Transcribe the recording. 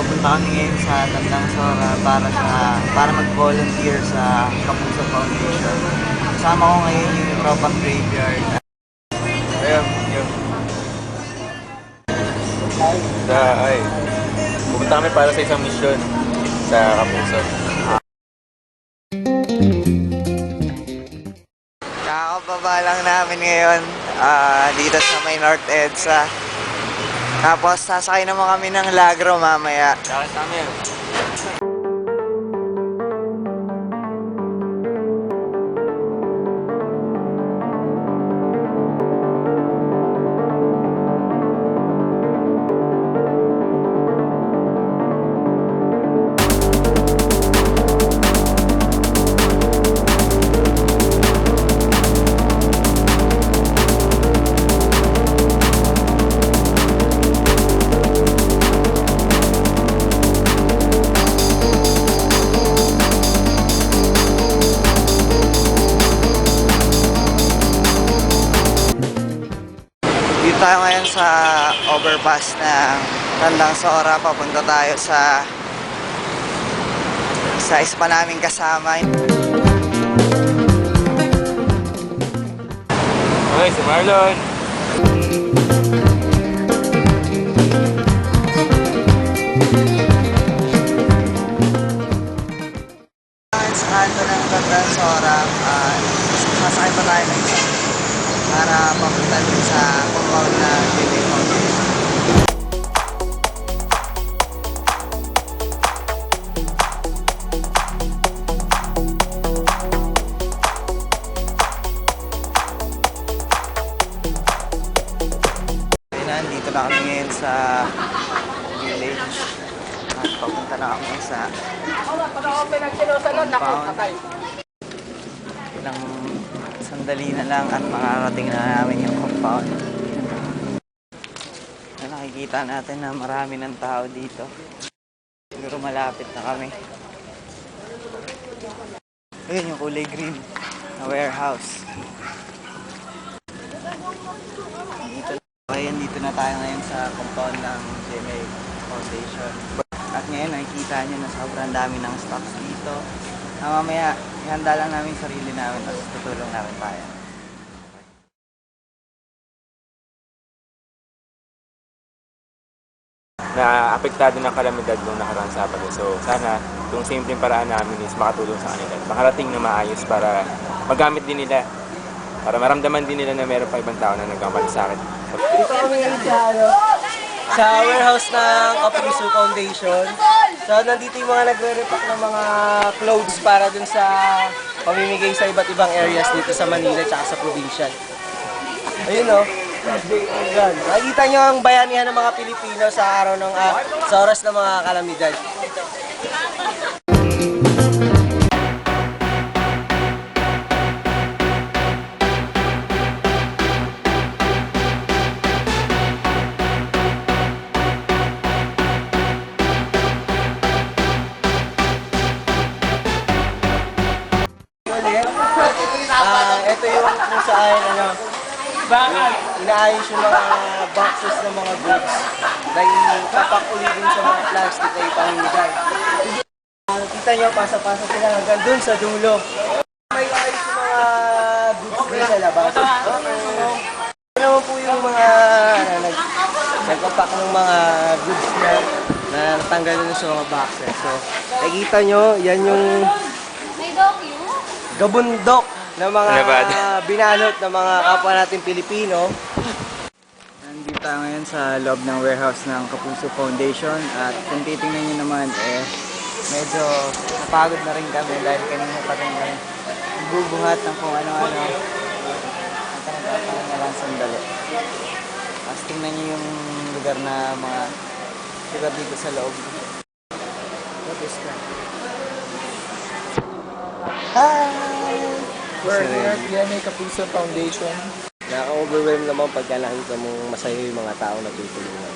Pupunta kami ngayon sa Tandang Sora para mag-volunteer sa Kapuso Foundation. Kasama ko ngayon yung tropang graveyard. Ayun, yun. Pupunta kami para sa isang misyon sa Kapuso. Kakababa lang namin ngayon dito sa may North EDSA. Tapos sasakay naman kami ng Lagro mamaya. Bakit kami? Dito tayo ngayon sa overpass ng Tandang Sora. Papunta tayo sa isa pa naming kasama. Okay, si Marlon. Sa kanto ng Tandang Sora, sasakay pa tayo ng isa para papunta din sa compound na Billy Foundation. Dito na kami ngayon sa village at papunta na kami sa compound. Ilang sandali na lang at makarating na namin yung compound. Nakikita natin na marami ng tao dito. Siguro malapit na kami. Ayun yung kulay green na warehouse. Dito na tayo ngayon sa compound ng GMA Foundation. At ngayon nakikita nyo na sobrang dami ng stocks dito. Mamaya ihanda lang namin yung sarili namin tapos tutulong namin tayo. Na apektado ng kalamidad nung nakaraang Sabado. So sana itong simpleng paraan namin is makatulong sa kanila. Makarating na maayos para magamit din nila. Para maramdaman din nila na meron pa ibang tao na nagmamalasakit. Dito kami ngayon sa warehouse ng Kapuso Foundation. So nandito yung mga nagre-repack ng mga clothes para dun sa pamimigay sa iba't ibang areas dito sa Manila at sa probinsya. Ayun o. Nakikita nyo ang bayanihan ng mga Pilipino sa araw ng sa oras ng mga kalamidad. Ito yung kung saan inaayos yung mga boxes ng mga goods dahil tapak ulit din sa mga plastic na ipamimigay. Kita nyo, pasa-pasa sila hanggang dun sa dulo. May ayos yung mga goods din sa labas. Ito naman po yung mga nagpapak ng mga goods na natanggal dun sa mga boxes. So, nakikita nyo, yan yung gabundok ng mga binalot ng mga kapwa natin Pilipino. Nandito tayo ngayon sa loob ng warehouse ng Kapuso Foundation at kung titingnan nyo naman medyo napagod na rin kami dahil kanina pa rin kami bubuhat ng kung ano-ano at nagtatang na lang sandali. Tapos tingnan nyo yung lugar na mga lugar dito sa loob. What is that? Hi! We're here at PMA Kapuso Foundation. Nakaka-overwhelm naman pagka nakita mong masaya yung mga tao na tutulungan.